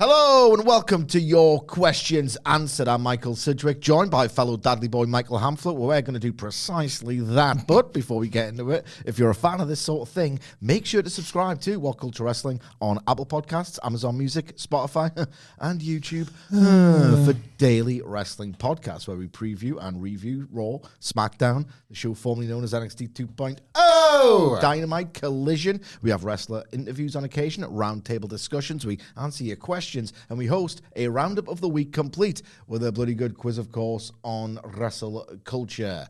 Hello and welcome to Your Questions Answered. I'm Michael Sidgwick, joined by fellow Dadley boy Michael Hamflett. Well, we're going to do precisely that. But before we get into it, if you're a fan of this sort of thing, make sure to subscribe to WhatCulture Wrestling on Apple Podcasts, Amazon Music, Spotify, and YouTube for daily wrestling podcasts where we preview and review Raw, SmackDown, the show formerly known as NXT 2.0, Dynamite, Collision. We have wrestler interviews on occasion, roundtable discussions. We answer your questions. And we host a roundup of the week complete with a bloody good quiz, of course, on WhatCulture.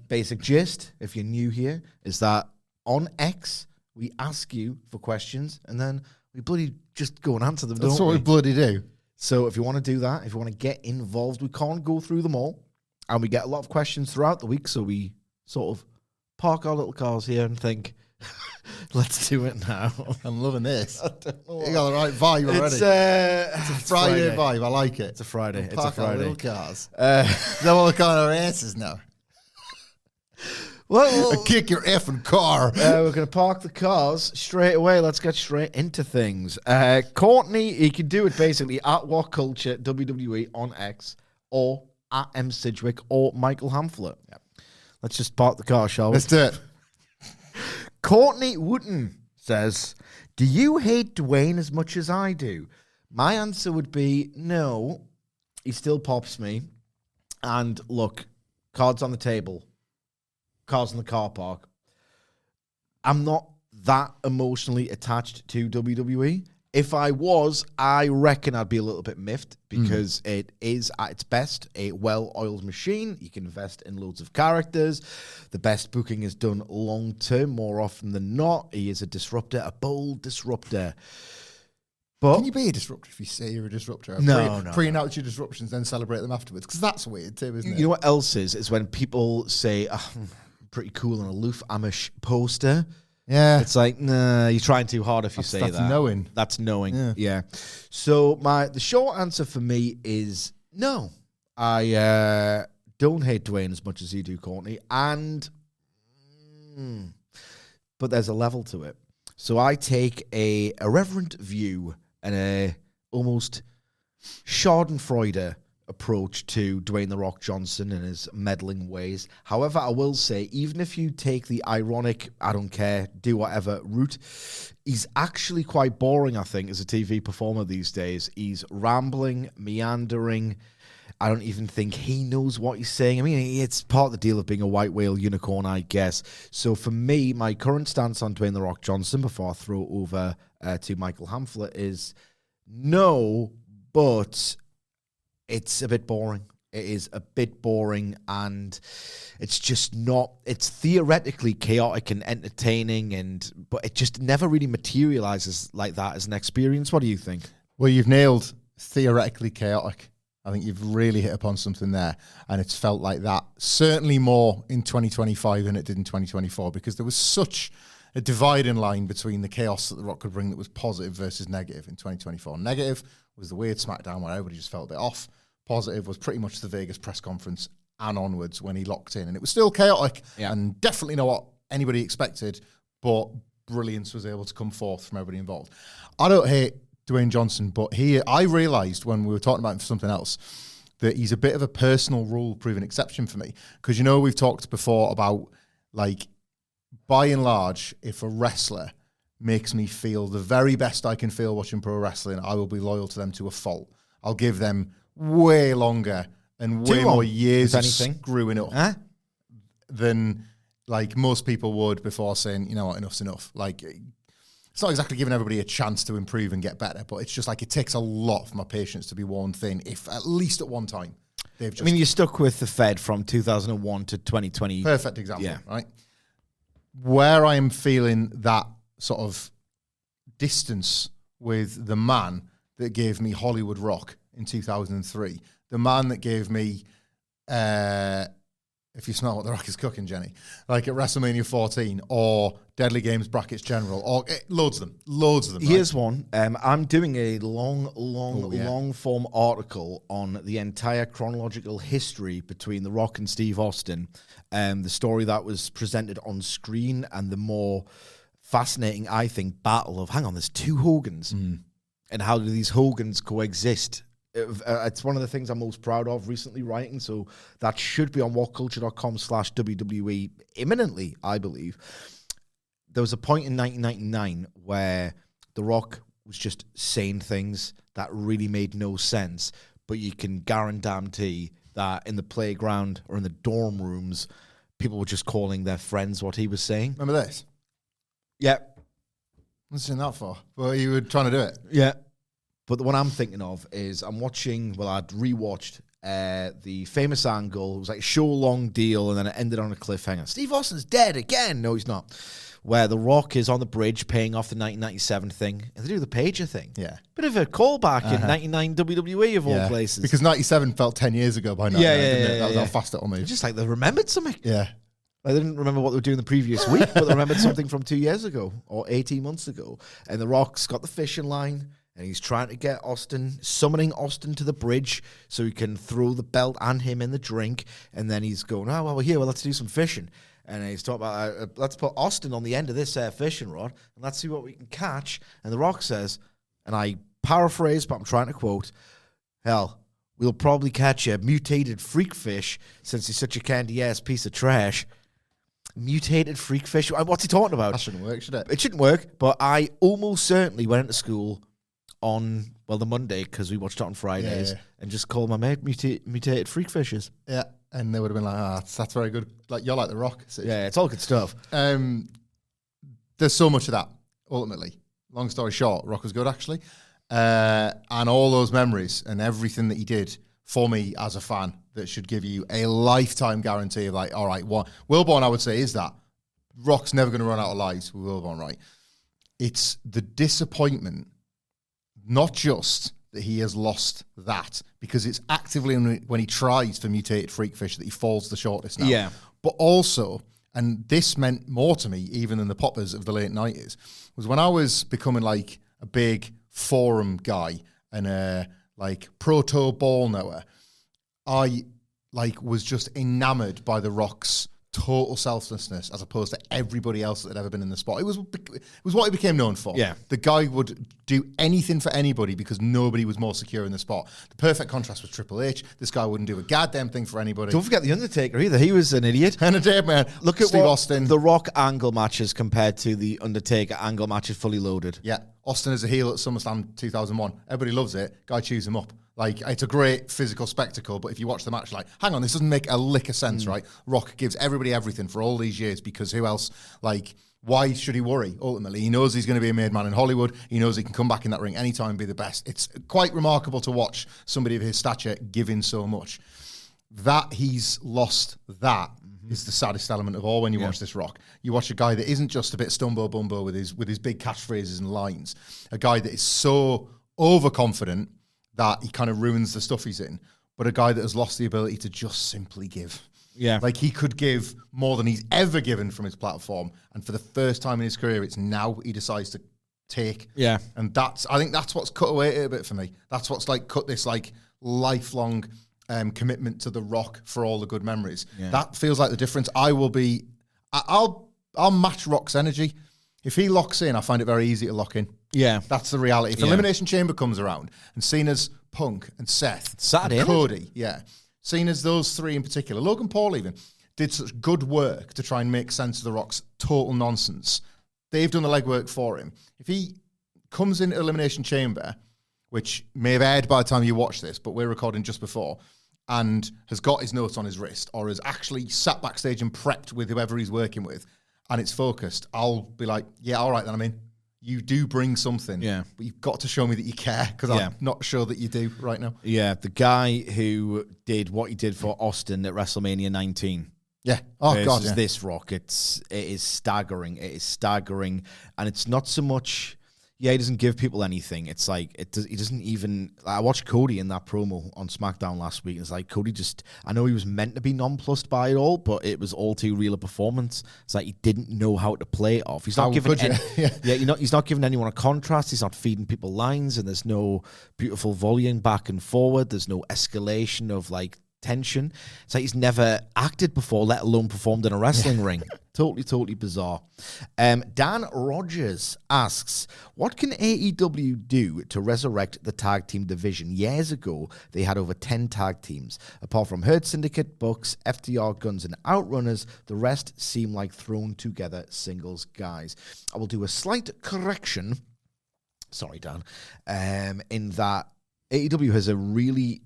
Basic gist, if you're new here, is that on X, we ask you for questions and then we bloody just go and answer them, That's what we bloody do. So if you want to do that, if you want to get involved, we can't go through them all. And we get a lot of questions throughout the week, so we sort of park our little cars here and think, let's do it now. I'm loving this. You got the right vibe already. It's a Friday vibe. I like it. It's a Friday. We'll park our little cars. Is that what we're calling our asses now? Well, kick your effing car. We're going to park the cars straight away. Let's get straight into things. Courtney, you can do it basically at WhatCulture WWE on X or at M Sidgwick or Michael Hamflett. Yep. Let's just park the car, shall we? Let's do it. Courtney Wooten says, do you hate Dwayne as much as I do? My answer would be no. He still pops me. And look, cards on the table, cars in the car park. I'm not that emotionally attached to WWE. If I was, I reckon I'd be a little bit miffed because it is, at its best, a well-oiled machine. You can invest in loads of characters. The best booking is done long-term more often than not. He is a disruptor, a bold disruptor. But can you be a disruptor if you say you're a disruptor? No. Pre-announce your disruptions, then celebrate them afterwards. Because that's weird too, isn't it? You know what else is when people say, oh, I'm pretty cool and aloof, I'm a poster. Yeah. It's like, nah, you're trying too hard if you say that. That's knowing. That's knowing, yeah. So the short answer for me is no. I don't hate Dwayne as much as you do, Courtney. But there's a level to it. So I take a irreverent view and a almost schadenfreude approach to Dwayne "The Rock" Johnson and his meddling ways. However, I will say, even if you take the ironic, I don't care, do whatever route, he's actually quite boring, I think, as a TV performer these days. He's rambling, meandering. I don't even think he knows what he's saying. I mean, it's part of the deal of being a white whale unicorn, I guess. So for me, my current stance on Dwayne "The Rock" Johnson, before I throw over to Michael Hamflett, is no, but it's a bit boring. It is a bit boring, and it's just not. It's theoretically chaotic and entertaining, but it just never really materializes like that as an experience. What do you think? Well, you've nailed theoretically chaotic. I think you've really hit upon something there, and it's felt like that certainly more in 2025 than it did in 2024 because there was such a dividing line between the chaos that The Rock could bring that was positive versus negative in 2024. Negative was the weird SmackDown where everybody just felt a bit off. Positive was pretty much the Vegas press conference and onwards when he locked in. And it was still chaotic and definitely not what anybody expected, but brilliance was able to come forth from everybody involved. I don't hate Dwayne Johnson, but I realised when we were talking about him for something else that he's a bit of a personal rule-proven exception for me. Because, we've talked before about, like, by and large, if a wrestler makes me feel the very best I can feel watching pro wrestling, I will be loyal to them to a fault. I'll give them way longer and way more years of screwing up than like most people would before saying, you know what, enough's enough. Like, it's not exactly giving everybody a chance to improve and get better, but it's just like it takes a lot for my patience to be worn thin, if at least at one time they've just... I mean, you're stuck with the Fed from 2001 to 2020. Perfect example, right? Where I am feeling that sort of distance with the man that gave me Hollywood Rock in 2003, the man that gave me If You Smell What the Rock Is Cooking, Jenny, like at WrestleMania 14 or Deadly Games Brackets General, or loads of them. Here's one. I'm doing a long form article on the entire chronological history between The Rock and Steve Austin, the story that was presented on screen, and the more fascinating, I think, battle of, hang on, there's two Hogans. and how do these Hogans coexist? It's one of the things I'm most proud of recently writing, so that should be on whatculture.com/WWE imminently, I believe. There was a point in 1999 where The Rock was just saying things that really made no sense, but you can guarantee that in the playground or in the dorm rooms, people were just calling their friends what he was saying. Remember this? Yeah. What's in that for? Well, you were trying to do it. Yeah. But the one I'm thinking of is I'd rewatched the famous angle. It was like a show-long deal, and then it ended on a cliffhanger. Steve Austin's dead again. No, he's not. Where The Rock is on the bridge paying off the 1997 thing, and they do the pager thing. Yeah. Bit of a callback in 99 WWE of all places. Because 97 felt 10 years ago by now. That was how fast it all moved. Just like they remembered something. Yeah. I didn't remember what they were doing the previous week, but they remembered something from 2 years ago or 18 months ago. And The Rock's got the fishing line, and he's trying to get summoning Austin to the bridge so he can throw the belt and him in the drink. And then he's going, oh, well, we're here. Well, let's do some fishing. And he's talking about, let's put Austin on the end of this fishing rod, and let's see what we can catch. And The Rock says, and I paraphrase, but I'm trying to quote, hell, we'll probably catch a mutated freak fish since he's such a candy-ass piece of trash. Mutated freak fish? What's he talking about? That shouldn't work, should it? It shouldn't work, but I almost certainly went into school on, the Monday, because we watched it on Fridays, and just called my mate mutated freak fishes. Yeah, and they would have been like, that's very good. Like, you're like The Rock. So yeah, it's all good stuff. There's so much of that, ultimately. Long story short, Rock was good, actually. And all those memories and everything that he did for me as a fan that should give you a lifetime guarantee of like, all right, Wilborn, I would say, is that Rock's never going to run out of lies with Wilborn, right? It's the disappointment, not just that he has lost that, because it's actively when he tries for mutated freakfish that he falls the shortest now. Yeah. But also, and this meant more to me even than the poppers of the late 90s, was when I was becoming like a big forum guy and a like proto ball knower, I like was just enamored by The Rock's total selflessness as opposed to everybody else that had ever been in the spot. It was what he became known for. Yeah. The guy would do anything for anybody because nobody was more secure in the spot. The perfect contrast was Triple H. This guy wouldn't do a goddamn thing for anybody. Don't forget The Undertaker either. He was an idiot. And a dead man. Look at Steve Austin. The Rock angle matches compared to the Undertaker angle matches fully loaded. Yeah. Austin as a heel at SummerSlam 2001. Everybody loves it. Guy chews him up. Like, it's a great physical spectacle, but if you watch the match, like, hang on, this doesn't make a lick of sense, right? Rock gives everybody everything for all these years because who else, like, why should he worry, ultimately? He knows he's going to be a made man in Hollywood. He knows he can come back in that ring anytime and be the best. It's quite remarkable to watch somebody of his stature giving so much. That he's lost that is the saddest element of all when you watch this Rock. You watch a guy that isn't just a bit stumbo bumbo with his big catchphrases and lines. A guy that is so overconfident that he kind of ruins the stuff he's in, but a guy that has lost the ability to just simply give. Yeah. Like, he could give more than he's ever given from his platform, and for the first time in his career, it's now he decides to take. Yeah. And I think that's what's cut away it a bit for me. That's what's like cut this like lifelong commitment to The Rock for all the good memories. Yeah. That feels like the difference. I'll match Rock's energy. If he locks in, I find it very easy to lock in. Yeah. That's the reality. If Elimination Chamber comes around and Cena's Punk and Seth Saturday, and Cody, Cena's those three in particular, Logan Paul even, did such good work to try and make sense of The Rock's total nonsense. They've done the legwork for him. If he comes into Elimination Chamber, which may have aired by the time you watch this, but we're recording just before, and has got his notes on his wrist or has actually sat backstage and prepped with whoever he's working with, and it's focused, I'll be like, yeah, all right, then I'm in. You do bring something, but you've got to show me that you care, because I'm not sure that you do right now. Yeah, the guy who did what he did for Austin at WrestleMania 19. Yeah. Oh, God, yeah. This Rock, it is staggering. It is staggering, and it's not so much... Yeah, he doesn't give people anything. It's like, he doesn't even... I watched Cody in that promo on SmackDown last week, and it's like, Cody just... I know he was meant to be nonplussed by it all, but it was all too real a performance. It's like he didn't know how to play it off. He's not giving... he's not giving anyone a contrast. He's not feeding people lines, and there's no beautiful volleying back and forward. There's no escalation of, like, tension. It's like he's never acted before, let alone performed in a wrestling ring. Totally bizarre. Dan Rogers asks, what can AEW do to resurrect the tag team division? Years ago, they had over 10 tag teams. Apart from Hurt Syndicate, Bucks, FTR, Guns, and Outrunners, the rest seem like thrown together singles guys. I will do a slight correction. Sorry, Dan. In that AEW has a really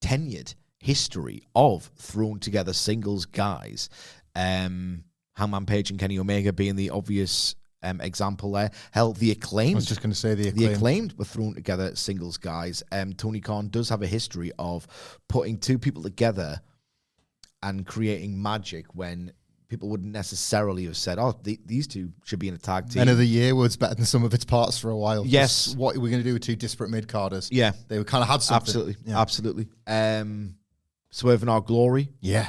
tenured history of thrown together singles guys. Hangman Page and Kenny Omega being the obvious example there. Hell, the Acclaimed. I was just going to say the Acclaimed were thrown together singles guys. Tony Khan does have a history of putting two people together and creating magic when people wouldn't necessarily have said, oh, these two should be in a tag team. End of the year was better than some of its parts for a while. Yes. Just what are we going to do with two disparate mid-carders? Yeah. They kind of had something. Absolutely. Swerve in Our Glory. Yeah.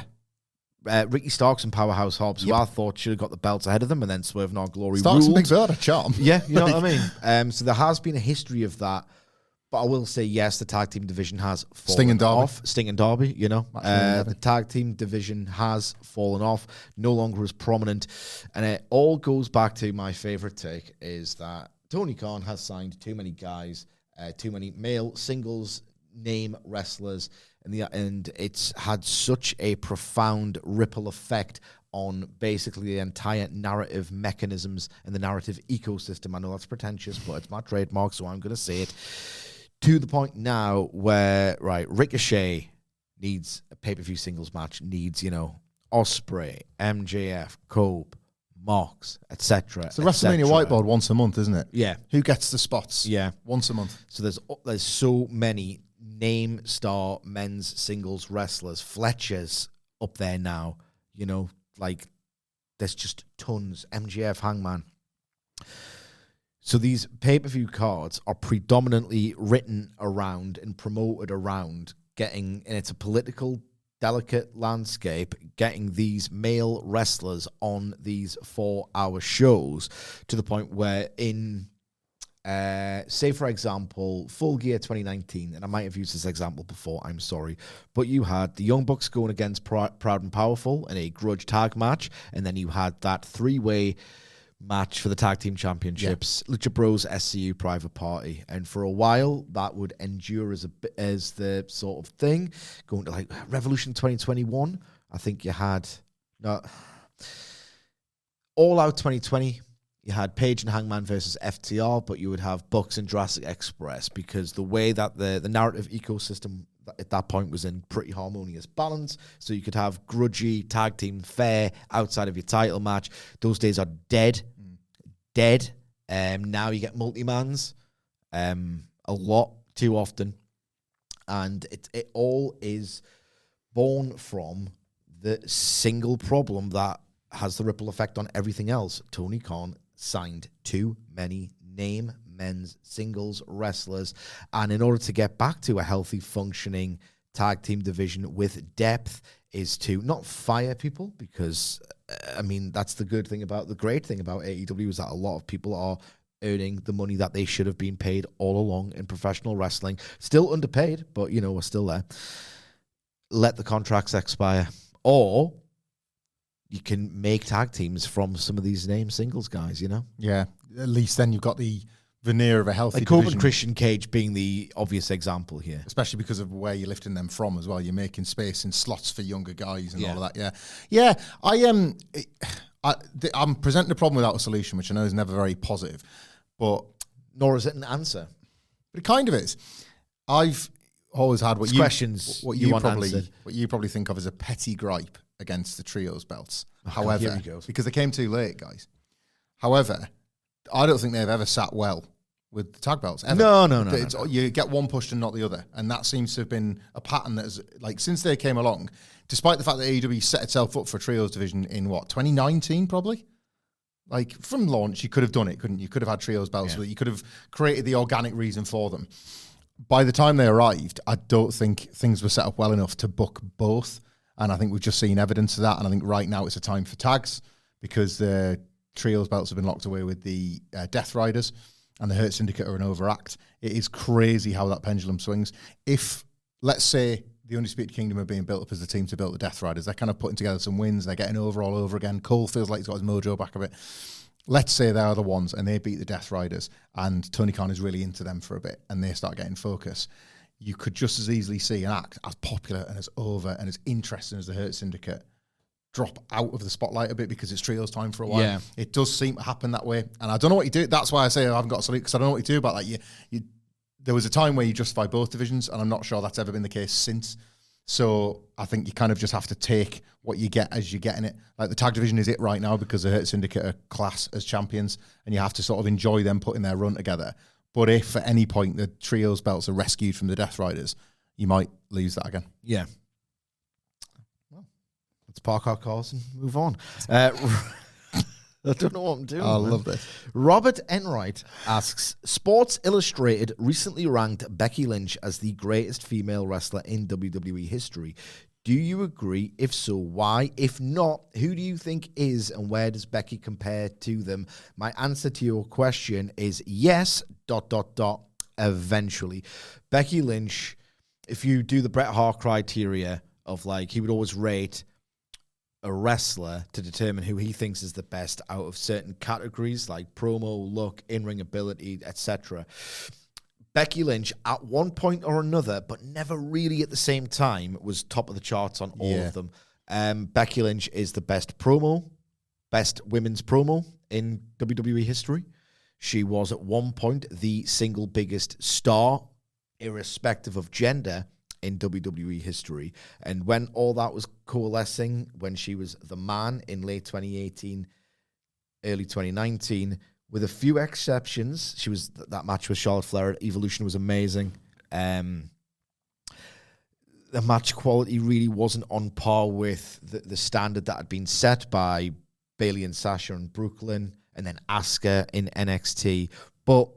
Ricky Starks and Powerhouse Hobbs, who I thought should have got the belts ahead of them, and then Swerve in Our Glory Starks ruled. and Big Bird are charm. Yeah, you know what I mean? So there has been a history of that. But I will say, yes, the tag team division has fallen Sting and Darby. off. Sting and Darby, you know. The tag team division has fallen off, no longer as prominent. And it all goes back to my favorite take, is that Tony Khan has signed too many guys, too many male singles name wrestlers, and it's had such a profound ripple effect on basically the entire narrative mechanisms and the narrative ecosystem. I know that's pretentious, but it's my trademark, so I'm going to say it. To the point now where, right, Ricochet needs a pay-per-view singles match, needs, Ospreay, MJF, Cope, Mox, etc. It's the WrestleMania whiteboard once a month, isn't it? Yeah. Who gets the spots? Yeah. Once a month. So there's so many name star men's singles wrestlers. Fletcher's up there now, there's just tons. MJF, Hangman. So these pay-per-view cards are predominantly written around and promoted around and it's a political, delicate landscape, getting these male wrestlers on these 4-hour shows to the point where in, say, for example, Full Gear 2019, and I might have used this example before, I'm sorry, but you had the Young Bucks going against Proud and Powerful in a grudge tag match, and then you had that 3-way match for the tag team championships, Lucha Bros, SCU, Private Party, and for a while that would endure as the sort of thing. Going to like Revolution 2021, I think you had All Out 2020. You had Page and Hangman versus FTR, but you would have Bucks and Jurassic Express because the way that the narrative ecosystem at that point was in pretty harmonious balance. So you could have grudgy tag team fair outside of your title match. Those days are dead. Now you get multi-mans a lot too often. And it all is born from the single problem that has the ripple effect on everything else. Tony Khan signed too many name men's singles wrestlers, and in order to get back to a healthy functioning tag team division with depth is to not fire people, because that's the great thing about AEW is that a lot of people are earning the money that they should have been paid all along in professional wrestling, still underpaid, but we're still there. Let the contracts expire, or you can make tag teams from some of these name singles guys, Yeah, at least then you've got the veneer of a healthy like Corbin, division. Christian Cage being the obvious example here. Especially because of where you're lifting them from as well. You're making space and slots for younger guys and all of that, Yeah, I'm presenting a problem without a solution, which I know is never very positive, but... Nor is it an answer. But it kind of is. I've always had what you probably think of as a petty gripe against the trios belts. However, because they came too late, guys. However, I don't think they've ever sat well with the tag belts ever. No. You get one pushed and not the other, and that seems to have been a pattern that has, since they came along, despite the fact that AEW set itself up for a trios division in 2019 probably. From launch, you could have done it, couldn't you? You could have had trios belts, but you could have created the organic reason for them. By the time they arrived, I don't think things were set up well enough to book both. And I think we've just seen evidence of that. And I think right now it's a time for tags because the trios belts have been locked away with the Death Riders and the Hurt Syndicate are an overact. It is crazy how that pendulum swings. If, let's say, the Undisputed Kingdom are being built up as the team to build the Death Riders. They're kind of putting together some wins. They're getting over all over again. Cole feels like he's got his mojo back a bit. Let's say they're the ones and they beat the Death Riders and Tony Khan is really into them for a bit and they start getting focus. You could just as easily see an act as popular and as over and as interesting as the Hurt Syndicate drop out of the spotlight a bit because it's trios time for a while. Yeah. It does seem to happen that way. And I don't know what you do. That's why I say I haven't got a salute, because I don't know what you do about that. There was a time where you justify both divisions, and I'm not sure that's ever been the case since. So I think you kind of just have to take what you get as you're getting it. Like the tag division is it right now because the Hurt Syndicate are class as champions, and you have to sort of enjoy them putting their run together. But if at any point the trios belts are rescued from the Death Riders, you might lose that again. Yeah. Well, let's park our cars and move on. I don't know what I'm doing. I love this. Robert Enright asks, Sports Illustrated recently ranked Becky Lynch as the greatest female wrestler in WWE history. Do you agree? If so, why? If not, who do you think is and where does Becky compare to them? My answer to your question is yes, ... eventually. Becky Lynch, if you do the Bret Hart criteria of like, he would always rate a wrestler to determine who he thinks is the best out of certain categories like promo, look, in-ring ability, etc. Becky Lynch, at one point or another, but never really at the same time, was top of the charts on all of them. Becky Lynch is the best women's promo in WWE history. She was at one point the single biggest star, irrespective of gender, in WWE history. And when all that was coalescing, when she was the man in late 2018, early 2019, with a few exceptions, she was that match with Charlotte Flair at Evolution was amazing. The match quality really wasn't on par with the standard that had been set by Bayley and Sasha in Brooklyn, and then Asuka in NXT. But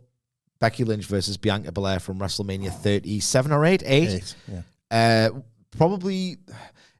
Becky Lynch versus Bianca Belair from WrestleMania 37 or 8? Yeah. Probably,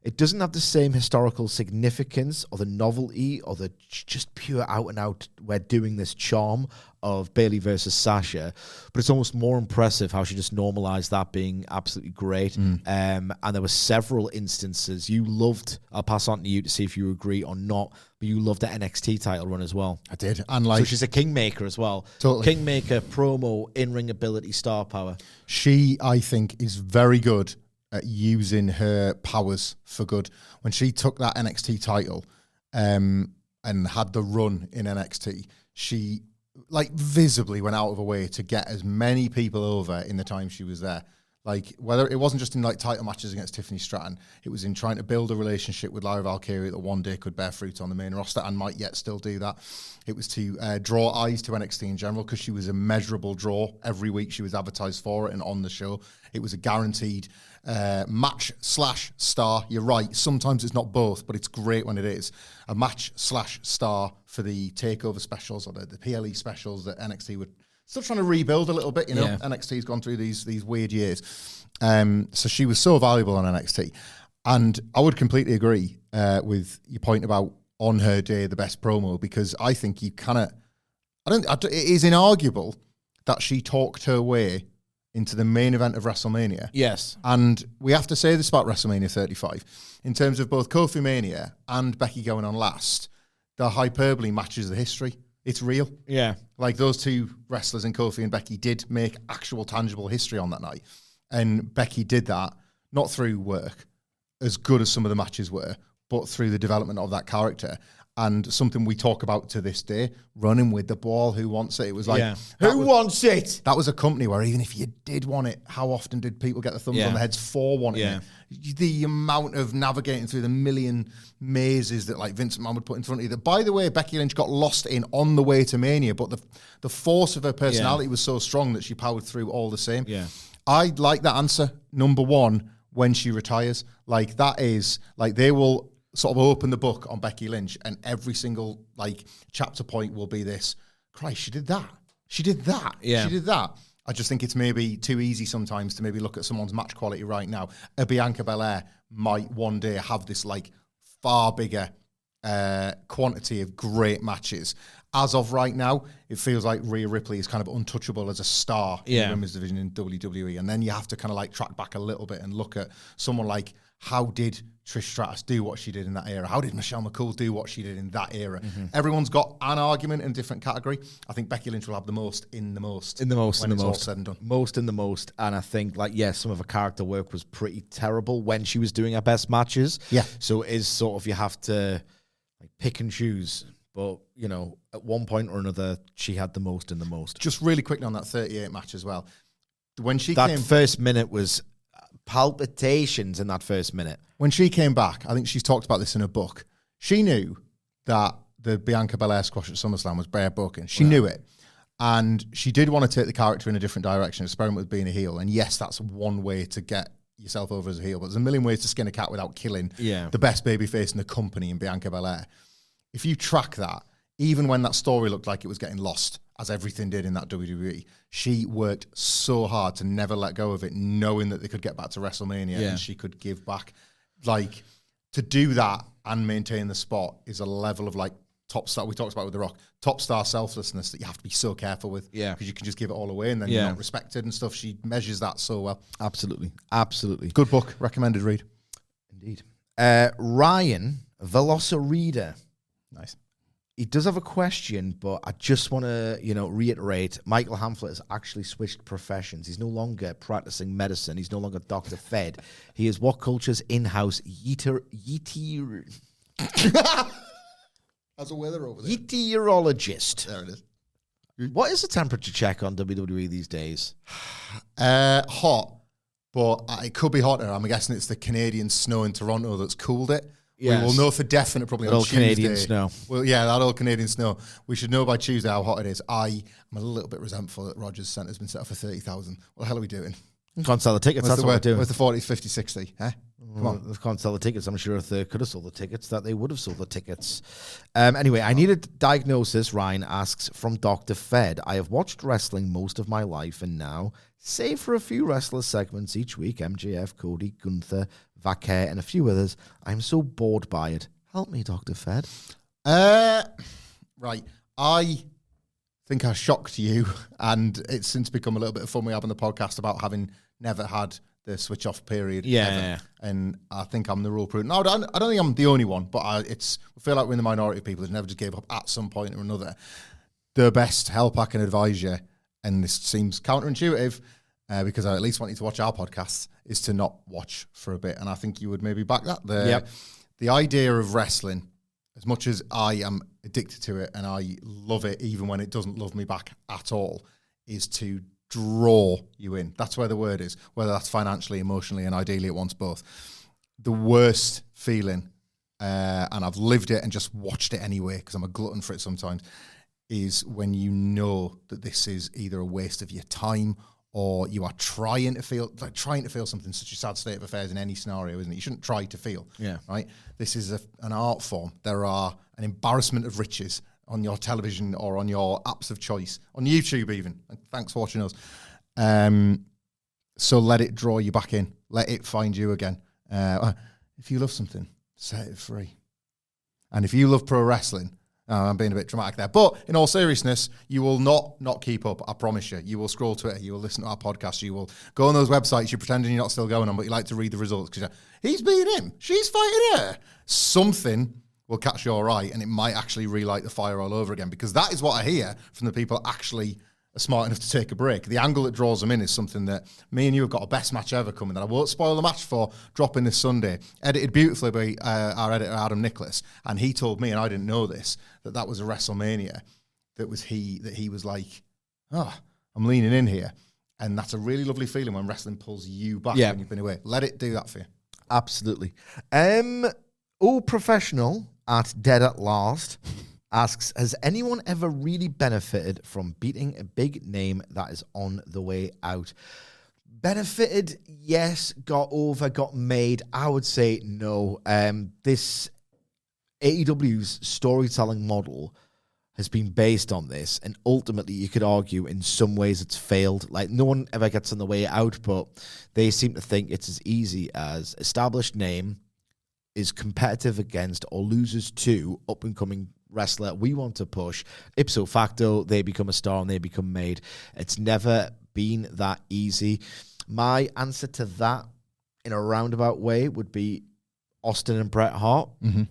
it doesn't have the same historical significance or the novelty or the just pure out and out, we're doing this charm of Bayley versus Sasha, but it's almost more impressive how she just normalized that being absolutely great. And there were several instances you loved. I'll pass on to you to see if you agree or not, but you loved the NXT title run as well. I did. And like, so she's a kingmaker as well. Totally. Kingmaker, promo, in-ring ability, star power. She, I think, is very good at using her powers for good. When she took that NXT title and had the run in NXT, she like visibly went out of her way to get as many people over in the time she was there. Like, whether it wasn't just in like title matches against Tiffany Stratton, it was in trying to build a relationship with Lyra Valkyria that one day could bear fruit on the main roster and might yet still do that. It was to draw eyes to NXT in general because she was a measurable draw. Every week she was advertised for it and on the show. It was a guaranteed match/star. You're right. Sometimes it's not both, but it's great when it is. A match/star for the takeover specials or the PLE specials that NXT would still trying to rebuild a little bit, you know. Yeah. NXT's gone through these weird years. So she was so valuable on NXT. And I would completely agree with your point about on her day, the best promo, because I think you kind of, it is inarguable that she talked her way into the main event of WrestleMania. Yes. And we have to say this about WrestleMania 35. In terms of both Kofi Mania and Becky going on last, the hyperbole matches the history. It's real. Yeah. Like those two wrestlers in Kofi and Becky did make actual tangible history on that night. And Becky did that, not through work, as good as some of the matches were, but through the development of that character. And something we talk about to this day, running with the ball, who wants it? It was like, who wants it? That was a company where even if you did want it, how often did people get the thumbs on the heads for wanting it? The amount of navigating through the million mazes that like Vince McMahon would put in front of you. That, by the way, Becky Lynch got lost in on the way to Mania, but the force of her personality was so strong that she powered through all the same. Yeah. I like that answer. Number one, when she retires, like that is like they will sort of open the book on Becky Lynch and every single like chapter point will be this, Christ, she did that. She did that. Yeah. She did that. I just think it's maybe too easy sometimes to maybe look at someone's match quality right now. A Bianca Belair might one day have this like far bigger quantity of great matches. as of right now, it feels like Rhea Ripley is kind of untouchable as a star in the women's division in WWE. And then you have to kind of like track back a little bit and look at someone like, how did Trish Stratus do what she did in that era? How did Michelle McCool do what she did in that era? Everyone's got an argument in a different category. I think Becky Lynch will have the most in the most. In the most, when in the it's all most. said and done. Most in the most. And I think, like, yes, some of her character work was pretty terrible when she was doing her best matches. Yeah. So it is sort of, you have to like pick and choose. But, you know, at one point or another, she had the most in the most. Just really quickly on that 38 match as well. When she That came... first minute was palpitations in that first minute. When she came back, I think she's talked about this in her book. She knew that the Bianca Belair squash at SummerSlam was bare broken. She knew it. And she did want to take the character in a different direction, experiment with being a heel. And yes, that's one way to get yourself over as a heel. But there's a million ways to skin a cat without killing the best babyface in the company in Bianca Belair. If you track that, even when that story looked like it was getting lost, as everything did in that WWE, she worked so hard to never let go of it, knowing that they could get back to WrestleMania and she could give back. Like, to do that and maintain the spot is a level of like top star. We talked about with The Rock, top star selflessness that you have to be so careful with. Yeah, because you can just give it all away and then you're not respected and stuff. She measures that so well. Absolutely, absolutely. Good book, recommended read. Indeed. Ryan Velocirida. Nice. He does have a question, but I just want to, reiterate, Michael Hamflett has actually switched professions. He's no longer practicing medicine. He's no longer Dr. Fed. He is WhatCulture's in-house YEETeorologist. How's the weather over there? YEETeorologist. There it is. What is the temperature check on WWE these days? Hot, but it could be hotter. I'm guessing it's the Canadian snow in Toronto that's cooled it. Yes. We will know for definite probably on Tuesday. Canadian snow. Well, yeah, that old Canadian snow. We should know by Tuesday how hot it is. I am a little bit resentful that Rogers Centre has been set up for 30,000. What the hell are we doing? Can't sell the tickets, that's what we're doing. Where's the 40, 50, 60? Come on. They can't sell the tickets. I'm sure if they could have sold the tickets, that they would have sold the tickets. Anyway, I need a diagnosis, Ryan asks, from Dr. Fed. I have watched wrestling most of my life, and now, save for a few wrestler segments each week, MJF, Cody, Gunther, Vaquer, and a few others, I'm so bored by it. Help me, Dr. Fed. Right. I think I shocked you, and it's since become a little bit of fun we have on the podcast about having never had the switch off period. Yeah. And I think I'm the rule proof. No, I don't think I'm the only one, but I feel like we're in the minority of people that never just gave up at some point or another. The best help I can advise you, and this seems counterintuitive, because I at least want you to watch our podcasts, is to not watch for a bit. And I think you would maybe back that. The idea of wrestling, as much as I am addicted to it and I love it even when it doesn't love me back at all, is to draw you in. That's where the word is, whether that's financially, emotionally, and ideally it wants both. The worst feeling, and I've lived it and just watched it anyway because I'm a glutton for it sometimes, is when you know that this is either a waste of your time or you are trying to feel something. Such a sad state of affairs in any scenario, isn't it? You shouldn't try to feel. Yeah. Right? This is an art form. There are an embarrassment of riches on your television or on your apps of choice, on YouTube even. And thanks for watching us. So let it draw you back in. Let it find you again. If you love something, set it free. And if you love pro wrestling, I'm being a bit dramatic there, but in all seriousness, you will not keep up. I promise you. You will scroll Twitter, you will listen to our podcast, you will go on those websites you're pretending you're not still going on, but you like to read the results because he's beating him, she's fighting her. Something will catch your eye, and it might actually relight the fire all over again, because that is what I hear from the people actually are smart enough to take a break. The angle that draws them in is something that me and you have got a best match ever coming that I won't spoil the match for, dropping this Sunday, edited beautifully by our editor Adam Nicholas, and he told me, and I didn't know this, that was a WrestleMania that he was like, I'm leaning in here. And that's a really lovely feeling when wrestling pulls you back when you've been away. Let it do that for you. Absolutely. Professional at Dead at Last asks, has anyone ever really benefited from beating a big name that is on the way out? Benefited, yes. Got over, got made. I would say no. This AEW's storytelling model has been based on this, and ultimately you could argue in some ways it's failed. Like, no one ever gets on the way out, but they seem to think it's as easy as established name is competitive against or loses to up-and-coming wrestler we want to push. Ipso facto, they become a star and they become made. It's never been that easy. My answer to that, in a roundabout way, would be Austin and Bret Hart. Mm-hmm.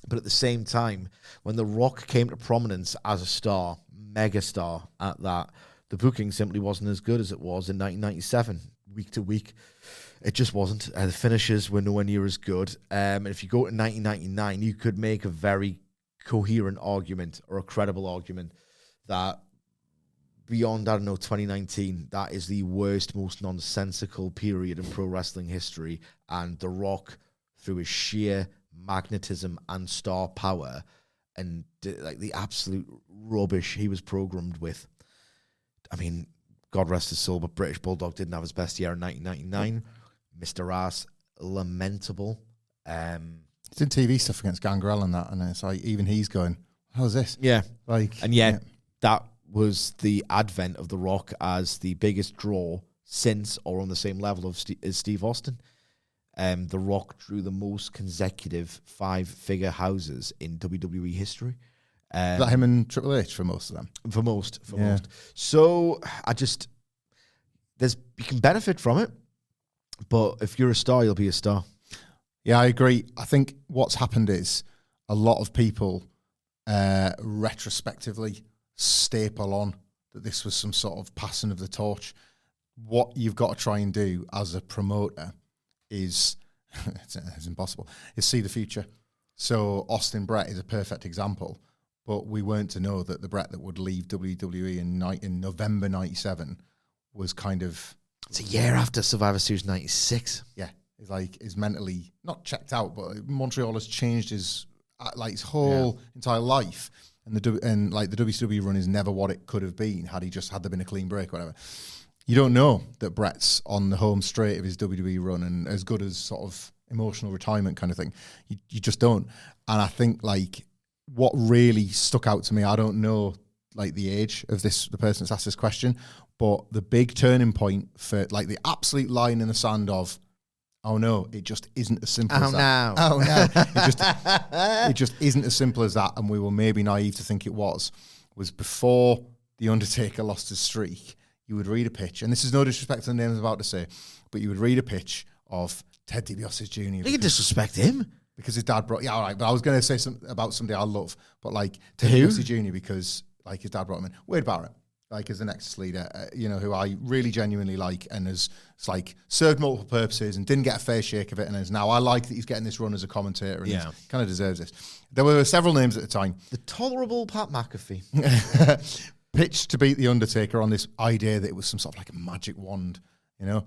But at the same time, when The Rock came to prominence as a star, mega star at that, the booking simply wasn't as good as it was in 1997, week to week. It just wasn't. The finishes were nowhere near as good. And if you go to 1999, you could make a very coherent argument or a credible argument that beyond, 2019, that is the worst, most nonsensical period in pro wrestling history. And The Rock, through his sheer magnetism and star power and like the absolute rubbish he was programmed with. I mean, God rest his soul, but British Bulldog didn't have his best year in 1999. Mr. Ass, lamentable. It's in TV stuff against Gangrel and that, and it's like, even he's going, how's this? Yeah. Like, and yet, that was the advent of The Rock as the biggest draw since, or on the same level as Steve Austin. The Rock drew the most consecutive 5-figure houses in WWE history. Is that him and Triple H for most of them? For most. So you can benefit from it, but if you're a star, you'll be a star. Yeah, I agree. I think what's happened is a lot of people retrospectively staple on that this was some sort of passing of the torch. What you've got to try and do as a promoter is, it's impossible, is see the future. So Austin Brett is a perfect example, but we weren't to know that the Brett that would leave WWE in November 97 was kind of... It's a year after Survivor Series 96. Yeah, is mentally not checked out, but Montreal has changed his whole entire life, and the WCW run is never what it could have been had there been a clean break or whatever. You don't know that Brett's on the home straight of his WWE run and as good as sort of emotional retirement kind of thing. You just don't. And I think what really stuck out to me, I don't know the age of the person that's asked this question, but the big turning point for the absolute line in the sand of, oh no, it just isn't as simple as that. Oh no. It just isn't as simple as that, and we were maybe naive to think it was before The Undertaker lost his streak. You would read a pitch, and this is no disrespect to the names I'm about to say, but you would read a pitch of Ted DiBiase Jr. You can disrespect him. Because his dad brought... Yeah, all right, but I was going to say something about somebody I love, but Ted DiBiase Jr. because his dad brought him in. Wade Barrett, as the Nexus leader, who I really genuinely like and has served multiple purposes and didn't get a fair shake of it, and is now... I like that he's getting this run as a commentator and he kind of deserves this. There were several names at the time. The tolerable Pat McAfee. Pitched to beat The Undertaker on this idea that it was some sort of a magic wand, a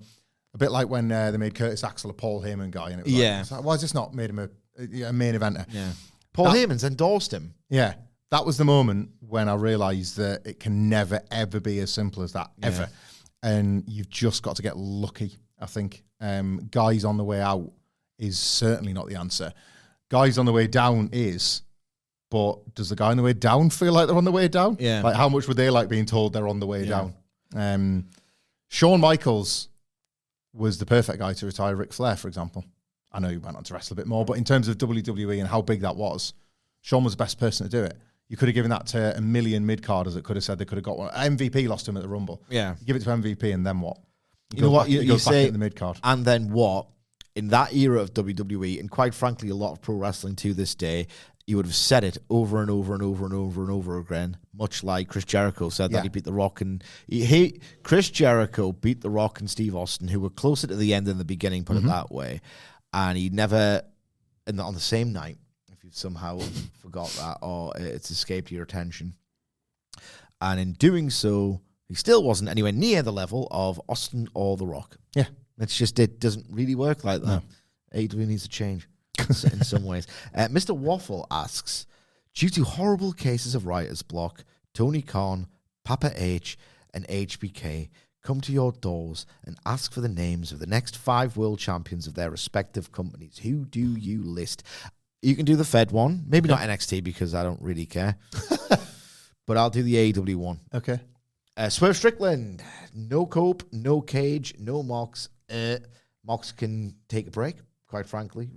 bit like when they made Curtis Axel a Paul Heyman guy, and it was why has this not made him a main eventer? Yeah, Paul Heyman's endorsed him. Yeah, that was the moment when I realised that it can never ever be as simple as that ever, and you've just got to get lucky. I think guys on the way out is certainly not the answer. Guys on the way down is. But does the guy on the way down feel like they're on the way down? Yeah. How much would they like being told they're on the way down? Shawn Michaels was the perfect guy to retire Ric Flair, for example. I know he went on to wrestle a bit more, but in terms of WWE and how big that was, Shawn was the best person to do it. You could have given that to a million mid-carders that could have said they could have got one. MVP lost him at the Rumble. Yeah. You give it to MVP and then what? You know what? You say, in the mid-card. And then what? In that era of WWE, and quite frankly, a lot of pro wrestling to this day, you would have said it over and over and over and over and over again, much like Chris Jericho said that he beat The Rock. And Chris Jericho beat The Rock and Steve Austin, who were closer to the end than the beginning, put it that way. And he never, on the same night, if you've somehow forgot that or it's escaped your attention. And in doing so, he still wasn't anywhere near the level of Austin or The Rock. Yeah. It's just, it doesn't really work like that. No. AEW needs to change in some ways. Mr. Waffle asks, due to horrible cases of writer's block, Tony Khan, Papa H, and HBK come to your doors and ask for the names of the next 5 world champions of their respective companies. Who do you list? You can do the Fed one. Maybe not NXT because I don't really care. But I'll do the AEW one. Okay. Swerve Strickland. No Cope, no Cage, no Mox. Mox can take a break, quite frankly.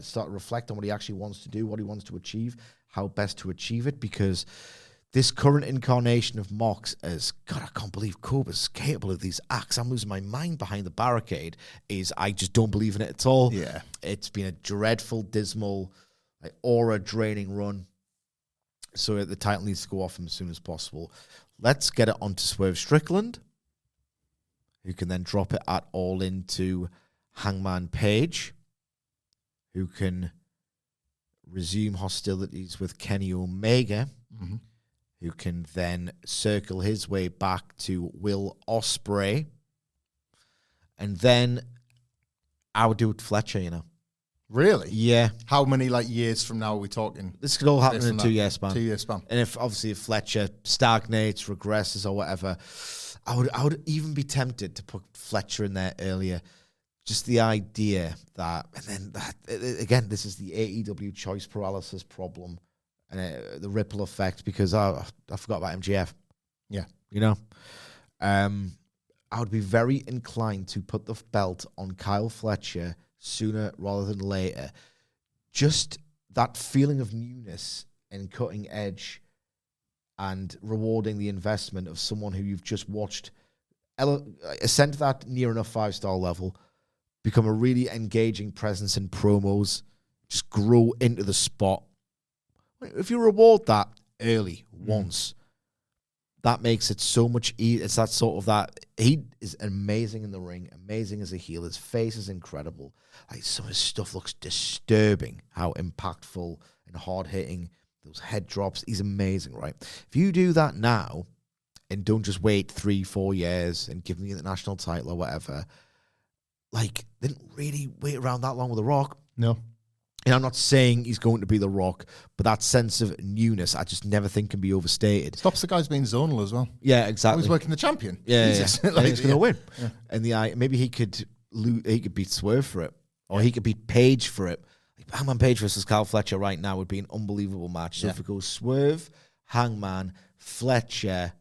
Start to reflect on what he actually wants to do, what he wants to achieve, how best to achieve it, because this current incarnation of Mox is, God, I can't believe Cobra's capable of these acts. I'm losing my mind behind the barricade. I just don't believe in it at all. Yeah. It's been a dreadful, dismal, like, aura-draining run. So the title needs to go off him as soon as possible. Let's get it onto Swerve Strickland, who can then drop it at All into Hangman Page, who can resume hostilities with Kenny Omega, who can then circle his way back to Will Ospreay. And then I would do it Fletcher, you know. Really? Yeah. How many years from now are we talking? This could all happen in a 2-year span. 2-year span. And if Fletcher stagnates, regresses, or whatever, I would even be tempted to put Fletcher in there earlier. Just the idea that, and then that, again, this is the AEW choice paralysis problem and the ripple effect, because I forgot about MJF. Yeah. You know? I would be very inclined to put the belt on Kyle Fletcher sooner rather than later. Just that feeling of newness and cutting edge and rewarding the investment of someone who you've just watched ascend to that near enough 5-star level, become a really engaging presence in promos, just grow into the spot. If you reward that early once, that makes it so much easier. It's that sort of that. He is amazing in the ring, amazing as a heel. His face is incredible. Like, some of his stuff looks disturbing, how impactful and hard-hitting. Those head drops, he's amazing, right? If you do that now and don't just wait 3-4 years and give him the international title or whatever, didn't really wait around that long with The Rock. No. And I'm not saying he's going to be The Rock, but that sense of newness, I just never think can be overstated. Stops the guys being zonal as well. Yeah, exactly. He's working the champion. Yeah, he's going to win. Yeah. And maybe he could beat Swerve for it, or he could beat Page for it. Like, Hangman Page versus Kyle Fletcher right now would be an unbelievable match. So if it goes Swerve, Hangman, Fletcher,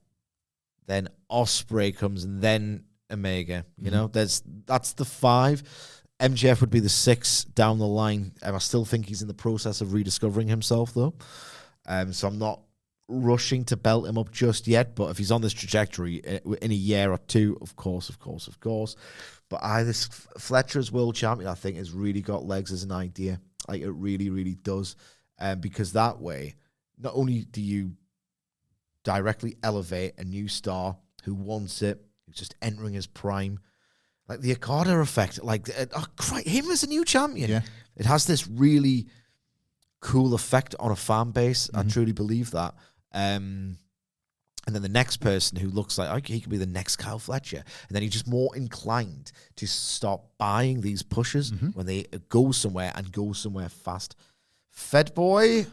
then Ospreay comes, and then Omega. You know, that's the 5. MJF would be the 6 down the line. I still think he's in the process of rediscovering himself, though. So I'm not rushing to belt him up just yet. But if he's on this trajectory in a year or 2, of course. But this Fletcher as world champion, I think, has really got legs as an idea. Like, it really, really does. Because that way, not only do you directly elevate a new star who wants it, who's just entering his prime, like the Okada effect, him as a new champion. Yeah. It has this really cool effect on a fan base. I truly believe that. And then the next person who looks like he could be the next Kyle Fletcher, and then you're just more inclined to start buying these pushes when they go somewhere and go somewhere fast. Fed boy,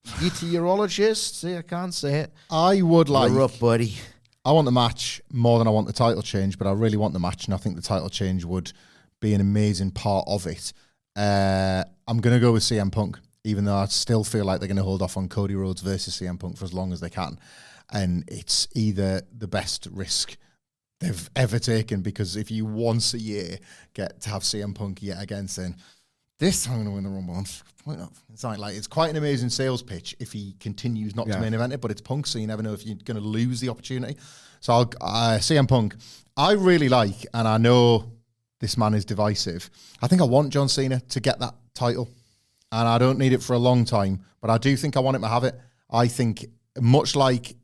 YEETeorologist. See, I can't say it. I would like. You're up, buddy. I want the match more than I want the title change, but I really want the match, and I think the title change would be an amazing part of it. I'm going to go with CM Punk, even though I still feel like they're going to hold off on Cody Rhodes versus CM Punk for as long as they can. And it's either the best risk they've ever taken, because if you once a year get to have CM Punk yet again saying, this I'm going to win the Rumble, it's it's quite an amazing sales pitch if he continues not to main event it, but it's Punk, so you never know if you're going to lose the opportunity. So I'll CM Punk. I really like, and I know this man is divisive, I think I want John Cena to get that title, and I don't need it for a long time, but I do think I want him to have it. I think much like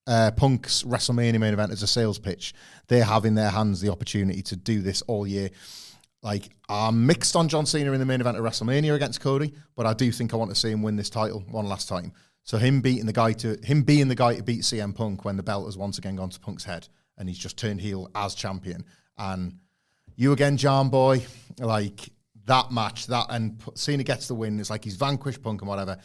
Punk's WrestleMania main event as a sales pitch, they have in their hands the opportunity to do this all year. Like, I'm mixed on John Cena in the main event of WrestleMania against Cody, but I do think I want to see him win this title one last time. So him being the guy to beat CM Punk when the belt has once again gone to Punk's head and he's just turned heel as champion. And you again, John Boy, like that match, and Cena gets the win. It's like he's vanquished Punk and whatever.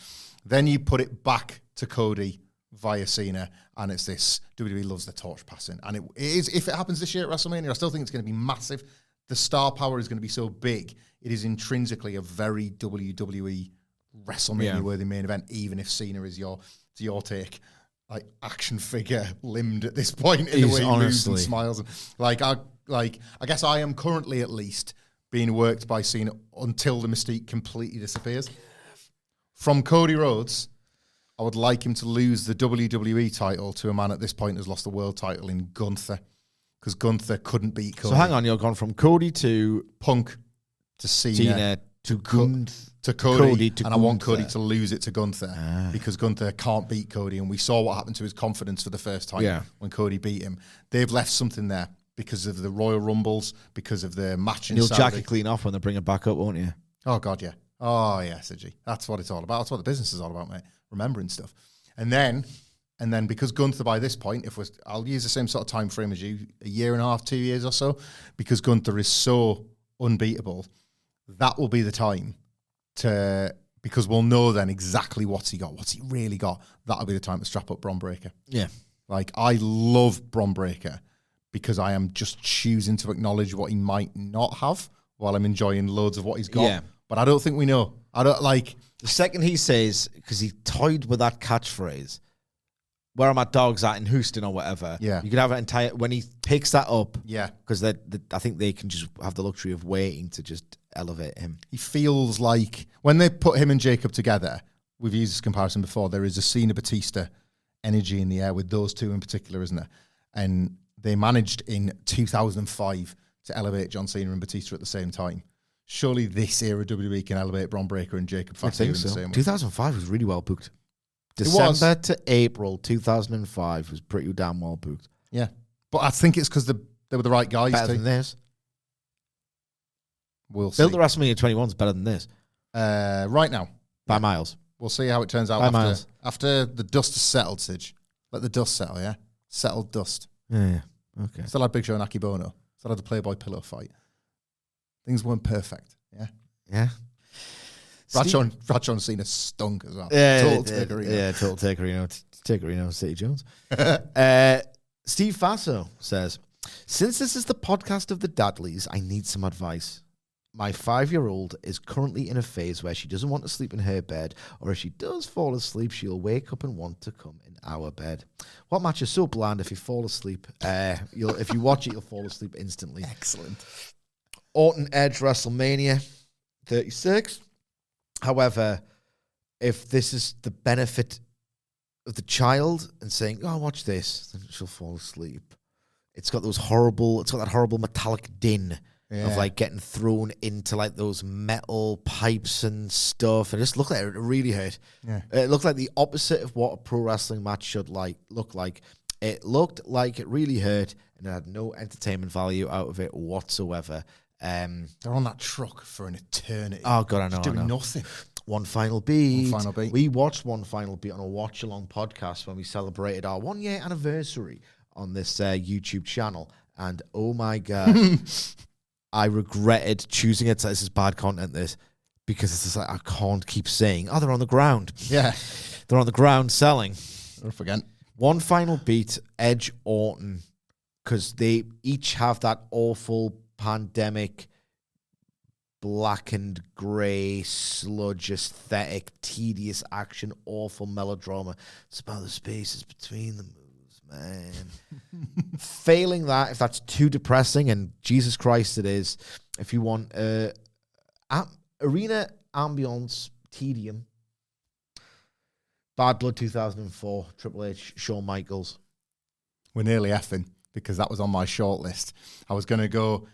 Then you put it back to Cody via Cena, and it's this WWE loves the torch passing. And it is, if it happens this year at WrestleMania, I still think it's going to be massive. The star power is going to be so big. It is intrinsically a very WWE WrestleMania-worthy main event, even if Cena is your take, like action figure limbed at this point in the way he moves and smiles. I guess I am currently at least being worked by Cena until the mystique completely disappears. From Cody Rhodes, I would like him to lose the WWE title to a man at this point who's lost the world title in Gunther, because Gunther couldn't beat Cody. So hang on, you're gone from Cody to Punk to Cena to Cody, to and I want Gunther. Cody to lose it to Gunther because Gunther can't beat Cody, and we saw what happened to his confidence for the first time when Cody beat him. They've left something there because of the Royal Rumbles, because of the match. And you'll jack it clean off when they bring it back up, won't you? Oh God, yeah. Oh yeah, Sidgy. That's what it's all about. That's what the business is all about, mate. Remembering stuff, and then because Gunther by this point, I'll use the same sort of time frame as you, a year and a half, 2 years or so, because Gunther is so unbeatable. That will be the time because we'll know then exactly what's he really got. That'll be the time to strap up Bron Breakker. Yeah. Like, I love Bron Breakker because I am just choosing to acknowledge what he might not have while I'm enjoying loads of what he's got. Yeah. But I don't think we know. I don't like... The second he says, because he toyed with that catchphrase, where are my dogs at in Houston or whatever, you could have an entire... When he picks that up, because I think they can just have the luxury of waiting to just elevate him. He feels like... When they put him and Jacob together, we've used this comparison before, there is a Cena Batista energy in the air with those two in particular, isn't there? And they managed in 2005 to elevate John Cena and Batista at the same time. Surely this era WWE can elevate Bron Breakker and Jacob Fatu in the same way. 2005 was really well booked. December to April 2005 was pretty damn well booked. Yeah. But I think it's because they were the right guys. Better than this. We'll see. Build the WrestleMania 21 is better than this. Right now. By miles. We'll see how it turns out after the dust has settled, Sidge. Let the dust settle, yeah? Settled dust. Yeah. Okay. Still had Big Show and Akibono. Still had the Playboy pillow fight. Things weren't perfect, yeah? Yeah. Bradshaw and Cena stunk as well. Total Takerino, City Jones. Steve Faso says, since this is the podcast of the Dadleys, I need some advice. My 5-year-old is currently in a phase where she doesn't want to sleep in her bed, or if she does fall asleep, she'll wake up and want to come in our bed. What match is so bland if you fall asleep? If you watch it, you'll fall asleep instantly. Excellent. Orton Edge WrestleMania 36. However, if this is the benefit of the child and saying, "Oh, watch this," then she'll fall asleep. It's got that horrible metallic din of like getting thrown into like those metal pipes and stuff. And it just looked like it really hurt. Yeah. It looked like the opposite of what a pro wrestling match should look like. It looked like it really hurt and it had no entertainment value out of it whatsoever. They're on that truck for an eternity. Oh God, I know. Just doing nothing. One Final Beat. One Final Beat. We watched One Final Beat on a watch-along podcast when we celebrated our 1-year anniversary on this YouTube channel. And oh my God, I regretted choosing it. So this is bad content, because it's just like, I can't keep saying, oh, they're on the ground. Yeah. They're on the ground selling. Off again. One Final Beat, Edge, Orton, because they each have that awful pandemic, black and grey, sludge aesthetic, tedious action, awful melodrama. It's about the spaces between the moves, man. Failing that, if that's too depressing, and Jesus Christ it is, if you want arena ambience, tedium, Bad Blood 2004, Triple H, Shawn Michaels. We're nearly effing, because that was on my short list. I was going to go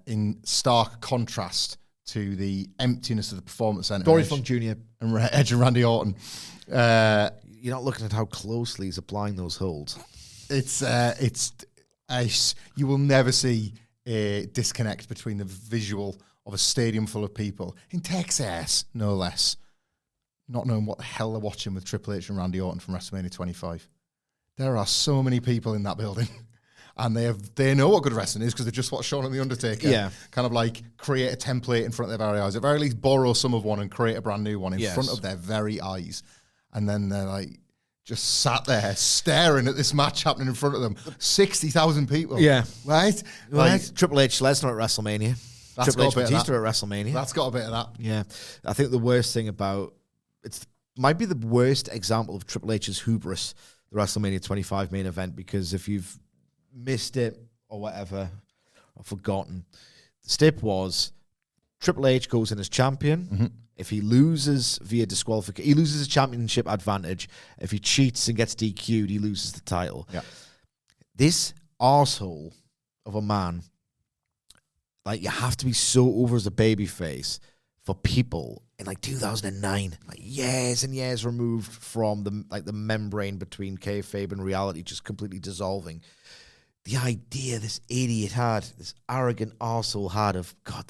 in stark contrast to the emptiness of the Performance Center. Dory Funk Jr. And Edge and Randy Orton. You're not looking at how closely he's applying those holds. You will never see a disconnect between the visual of a stadium full of people in Texas, no less, not knowing what the hell they're watching with Triple H and Randy Orton from WrestleMania 25. There are so many people in that building. And they know what good wrestling is because they just watched Shawn and The Undertaker. Yeah. Kind of like create a template in front of their very eyes. At very least, borrow some of one and create a brand new one in front of their very eyes. And then they're like just sat there staring at this match happening in front of them. 60,000 people. Yeah. Right? Like Triple H Lesnar at WrestleMania. Triple H Batista at WrestleMania. That's got a bit of that. Yeah. I think the worst thing about might be the worst example of Triple H's hubris, the WrestleMania 25 main event, because if you've missed it or whatever, or forgotten, the stip was Triple H goes in as champion, If he loses via disqualification, he loses a championship advantage. If he cheats and gets DQ'd, he loses the title. Yeah. This arsehole of a man, like, you have to be so over as a babyface for people in like 2009, like years and years removed from the membrane between kayfabe and reality just completely dissolving. The idea this idiot had, this arrogant arsehole had of, God,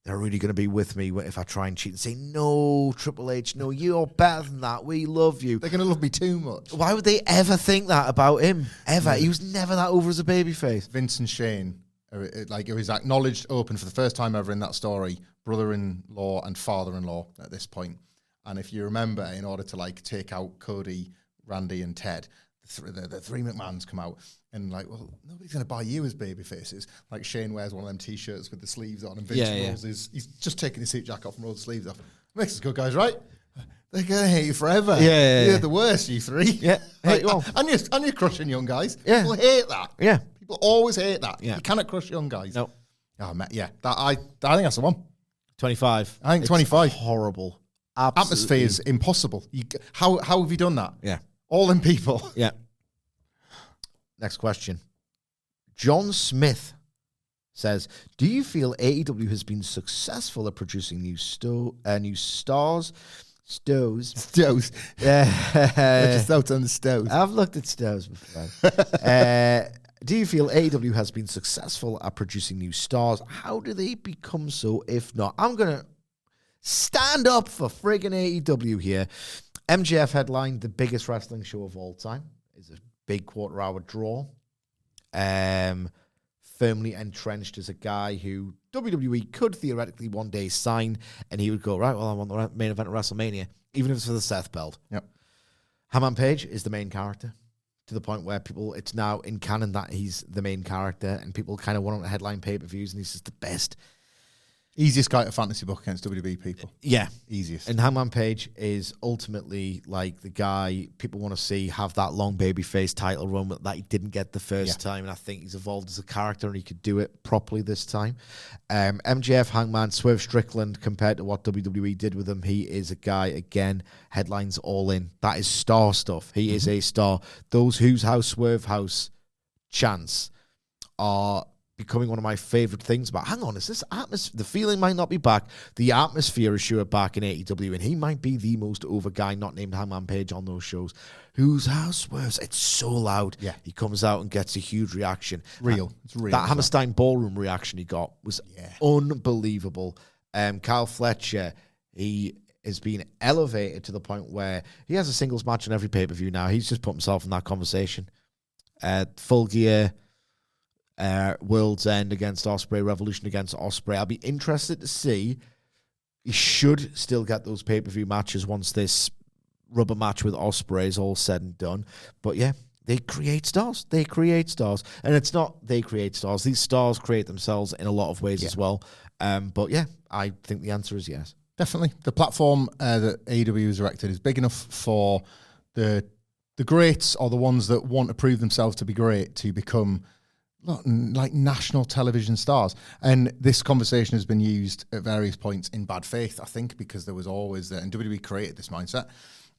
they're really going to be with me if I try and cheat, and say, no, Triple H, no, you're better than that. We love you. They're going to love me too much. Why would they ever think that about him? Ever. He was never that over as a babyface. Vince and Shane, it was acknowledged open for the first time ever in that story, brother-in-law and father-in-law at this point. And if you remember, in order to like take out Cody, Randy and Ted, the three McMahons come out and like, well, nobody's going to buy you as baby faces. Like Shane wears one of them T-shirts with the sleeves on, and Vince he's just taking his suit jacket off and rolls the sleeves off. Makes us good, guys, right? They're going to hate you forever. You're the worst, you three. Yeah. Like, and you're crushing young guys. Yeah. People hate that. Yeah. People always hate that. Yeah. You cannot crush young guys. No. Oh, man, yeah. I think that's the one. 25. I think 25. Horrible. Absolutely. Atmosphere is impossible. How have you done that? Yeah. All them people. Yeah. Next question. John Smith says, do you feel AEW has been successful at producing new stars? Stows. Yeah. Just out on the stoves. I've looked at stows before. Do you feel AEW has been successful at producing new stars? How do they become so, if not? I'm going to stand up for friggin' AEW here. MJF headlined the biggest wrestling show of all time. It's a big quarter-hour draw. Firmly entrenched as a guy who WWE could theoretically one day sign, and he would go, right, well, I want the main event of WrestleMania, even if it's for the Seth belt. Yep. Hangman Page is the main character, to the point where it's now in canon that he's the main character, and people kind of want him to headline pay-per-views, and he's just the best. Easiest guy to fantasy book against WWE people. Yeah. Easiest. And Hangman Page is ultimately like the guy people want to see have that long babyface title run that he didn't get the first time. And I think he's evolved as a character and he could do it properly this time. MJF, Hangman, Swerve Strickland, compared to what WWE did with him, he is a guy, again, headlines all in. That is star stuff. He is a star. Those Who's House, Swerve House chants are becoming one of my favorite things about, hang on, is this atmosphere? The feeling might not be back. The atmosphere is sure back in AEW, and he might be the most over guy not named Hangman Page on those shows. Whose house swerves? It's so loud. Yeah. He comes out and gets a huge reaction. It's real. That Hammerstein ballroom reaction he got was unbelievable. Kyle Fletcher, he has been elevated to the point where he has a singles match on every pay-per-view now. He's just put himself in that conversation. Full Gear, World's End against Ospreay, Revolution against Ospreay. I'll be interested to see. He should still get those pay-per-view matches once this rubber match with Ospreay is all said and done. But yeah, they create stars. They create stars. And it's not they create stars. These stars create themselves in a lot of ways as well. But yeah, I think the answer is yes. Definitely. The platform that AEW has erected is big enough for the greats, or the ones that want to prove themselves to be great, to become like national television stars. And this conversation has been used at various points in bad faith, I think, because there was always that, and WWE created this mindset.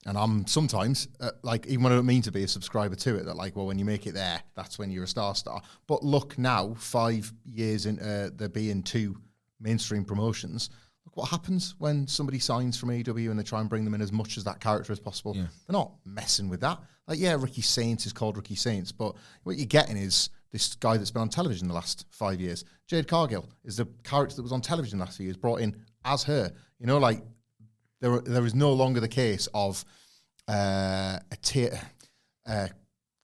And I'm sometimes, even when I don't mean to be a subscriber to it, that like, well, when you make it there, that's when you're a star. But look now, 5 years into there being 2 mainstream promotions, look what happens when somebody signs from AEW and they try and bring them in as much as that character as possible. Yeah. They're not messing with that. Like, yeah, Ricky Saints is called Ricky Saints, but what you're getting is this guy that's been on television the last 5 years. Jade Cargill is the character that was on television the last few years, brought in as her. You know, like, there is no longer the case of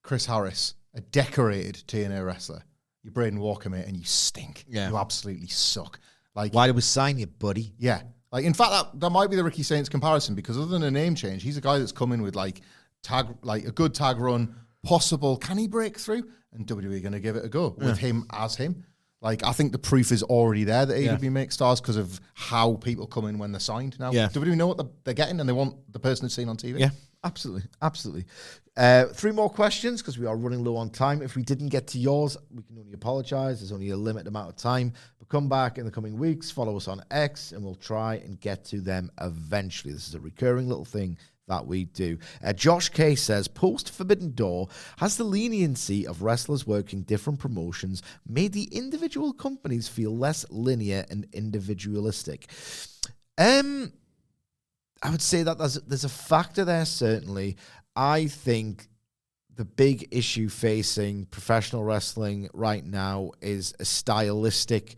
Chris Harris, a decorated TNA wrestler. You're Braden Walker, mate, and you stink. Yeah. You absolutely suck. Like, why did we sign you, buddy? Yeah. Like, in fact, that might be the Ricky Saints comparison, because other than a name change, he's a guy that's come in with like a good tag run, possible. Can he break through? And WWE going to give it a go with him as him. Like, I think the proof is already there that AEW makes stars because of how people come in when they're signed. Now, WWE know what they're getting, and they want the person that's seen on TV. Yeah, Absolutely. 3 more questions because we are running low on time. If we didn't get to yours, we can only apologize. There's only a limited amount of time. But come back in the coming weeks, follow us on X, and we'll try and get to them eventually. This is a recurring little thing that we do. Josh K says, post Forbidden Door, has the leniency of wrestlers working different promotions made the individual companies feel less linear and individualistic? I would say that there's a factor there, certainly. I think the big issue facing professional wrestling right now is a stylistic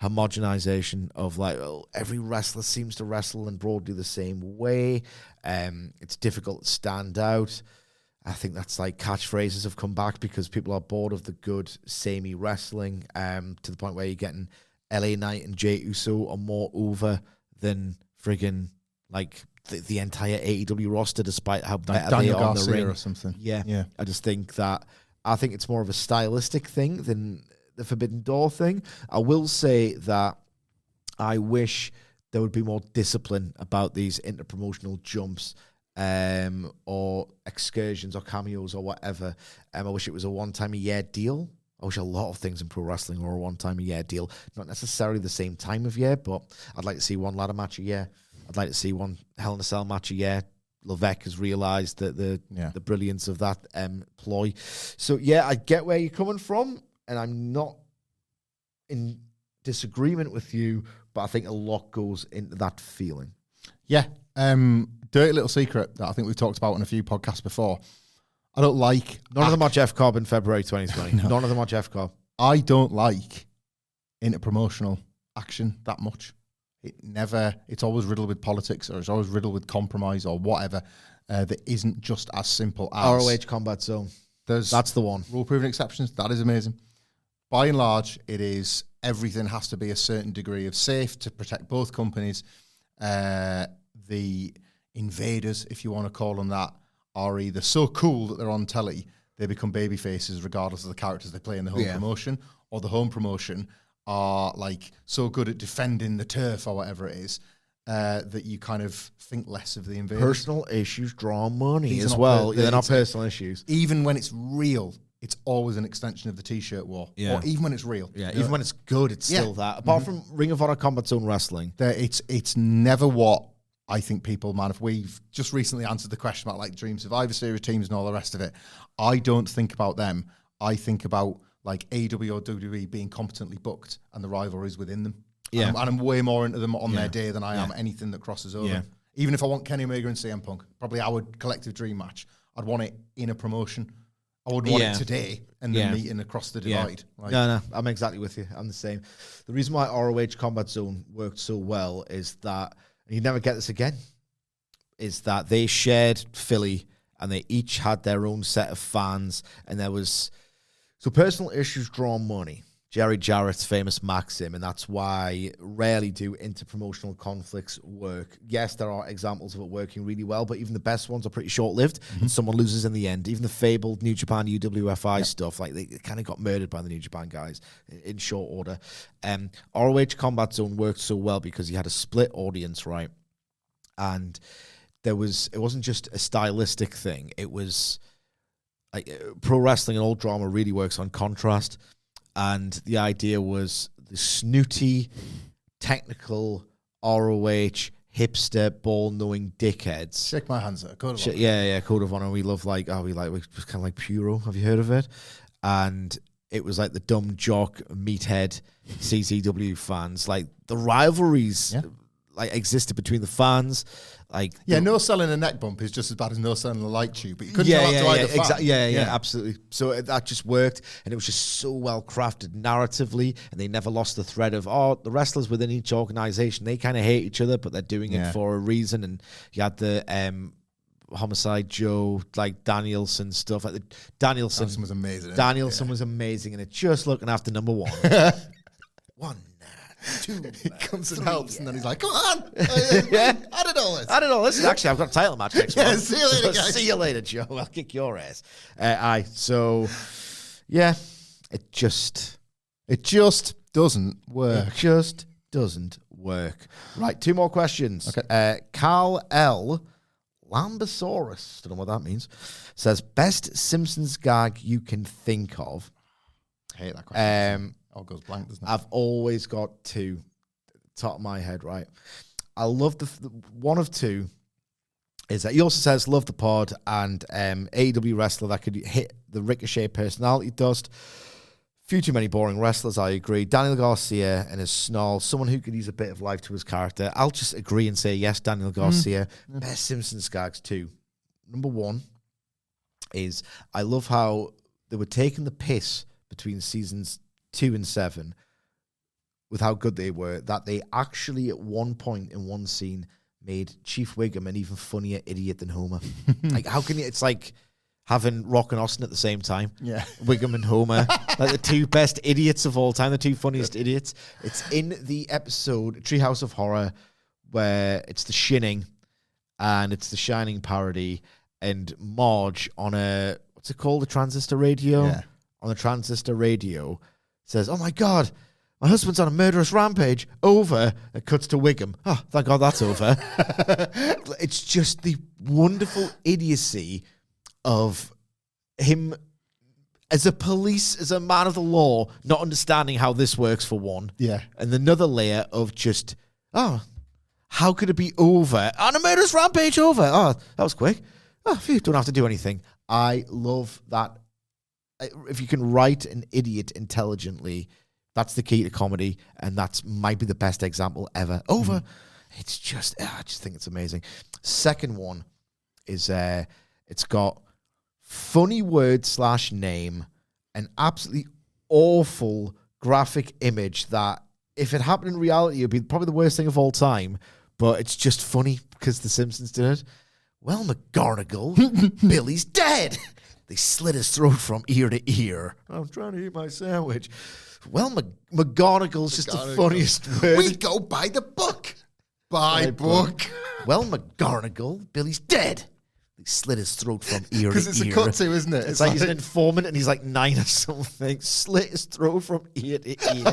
homogenization of like, well, every wrestler seems to wrestle in broadly the same way. It's difficult to stand out. I think that's like catchphrases have come back because people are bored of the good, samey wrestling, to the point where you're getting LA Knight and Jey Uso are more over than friggin' like the entire AEW roster, despite how better they are on the ring or something. Yeah. I just think it's more of a stylistic thing than the Forbidden Door thing. I will say that I wish there would be more discipline about these interpromotional jumps, or excursions or cameos or whatever. I wish it was a one-time-a-year deal. I wish a lot of things in pro wrestling were a one-time-a-year deal. Not necessarily the same time of year, but I'd like to see one ladder match a year. I'd like to see one Hell in a Cell match a year. Levesque has realised that the brilliance of that ploy. So, yeah, I get where you're coming from, and I'm not in disagreement with you, but I think a lot goes into that feeling. Yeah. Dirty little secret that I think we've talked about on a few podcasts before. I don't like... None of them are Jeff Cobb in February 2020. No. None of them are Jeff Cobb. I don't like interpromotional action that much. It's always riddled with politics, or it's always riddled with compromise or whatever, that isn't just as simple as... ROH Combat Zone. That's the one. Rule-proven exceptions. That is amazing. By and large, it is everything has to be a certain degree of safe to protect both companies. The invaders, if you want to call them that, are either so cool that they're on telly, they become baby faces regardless of the characters they play in the home promotion, or the home promotion are like so good at defending the turf or whatever it is, that you kind of think less of the invaders. Personal issues draw money as well. They're not personal issues. Even when it's real, it's always an extension of the T-shirt war. Yeah. Or even when it's real. Yeah, even when it's good, it's still that. Apart from Ring of Honor Combat Zone Wrestling. It's never what I think people, man, if we've just recently answered the question about like Dream Survivor Series teams and all the rest of it, I don't think about them. I think about like AEW or WWE being competently booked and the rivalries within them. Yeah. And I'm way more into them on their day than I am anything that crosses over. Yeah. Even if I want Kenny Omega and CM Punk, probably our collective dream match, I'd want it in a promotion. I would want it today and then meeting across the divide. Like, no, I'm exactly with you. I'm the same. The reason why ROH Combat Zone worked so well is that, and you never get this again, is that they shared Philly and they each had their own set of fans, and there was... So personal issues draw money. Jerry Jarrett's famous maxim, and that's why rarely do interpromotional conflicts work. Yes, there are examples of it working really well, but even the best ones are pretty short-lived, and someone loses in the end. Even the fabled New Japan UWFI stuff, like they kind of got murdered by the New Japan guys in short order. ROH Combat Zone worked so well because you had a split audience, right? And it wasn't just a stylistic thing. It was like pro wrestling and old drama really works on contrast. And the idea was the snooty, technical, ROH, hipster, ball-knowing dickheads. Shake my hands at Code of Honor. Yeah, Code of Honor. We love we're kind of like Puro. Have you heard of it? And it was like the dumb jock, meathead, CCW fans. Like the rivalries like existed between the fans. Like no selling a neck bump is just as bad as no selling a light tube, but you couldn't tell that to either fan. Exactly. Absolutely. So that just worked, and it was just so well crafted narratively, and they never lost the thread of the wrestlers within each organization, they kind of hate each other, but they're doing it for a reason. And you had the Homicide Joe, like Danielson stuff. Like Danielson was amazing. Danielson was amazing, and it's just looking after number one. One. Two, he comes and helps, and then he's like, "Come on, I did all this. And actually, I've got a title match next month. See you later, guys. See you later, Joe. I'll kick your ass." So, it just doesn't work. It just doesn't work. Right, 2 more questions. Okay. Carl L Lambosaurus, don't know what that means, says, best Simpsons gag you can think of. I hate that question. All goes blank, doesn't it? I've always got two, top of my head, right? I love the one of two is that he also says, love the pod, and AEW wrestler that could hit the Ricochet personality dust. Few too many boring wrestlers, I agree. Daniel Garcia and his snarl, someone who could use a bit of life to his character. I'll just agree and say yes, Daniel Garcia. Best Simpsons gags too. Number one is I love how they were taking the piss between seasons 2 and 7 with how good they were, that they actually at one point in one scene made Chief Wiggum an even funnier idiot than Homer. Like, how can you, it's like having Rock and Austin at the same time. Yeah. Wiggum and Homer, like the two best idiots of all time, the two funniest idiots. It's in the episode Treehouse of Horror where it's the Shinning and it's the Shining parody, and Marge on a, what's it called, a transistor radio? Yeah. On the transistor radio says, oh my God, my husband's on a murderous rampage. Over. It cuts to Wiggum. Oh, thank God that's over. It's just the wonderful idiocy of him as a police, as a man of the law, not understanding how this works for one. Yeah. And another layer of just, oh, how could it be over? On a murderous rampage, over. Oh, that was quick. Oh, phew, don't have to do anything. I love that. If you can write an idiot intelligently, that's the key to comedy, and that's might be the best example ever. Over. It's just, I just think it's amazing. Second one is it's got funny word / name, an absolutely awful graphic image that if it happened in reality, it would be probably the worst thing of all time, but it's just funny because The Simpsons did it. Well, McGonagall, Billy's dead. They slit his throat from ear to ear. I'm trying to eat my sandwich. Well, McGonagall's just the funniest word. We go by the book. By book. Well, McGonagall, Billy's dead. They slit his throat from ear to ear. Because it's a cut to, isn't it? It's like he's an informant and he's like 9 or something. Slit his throat from ear to ear.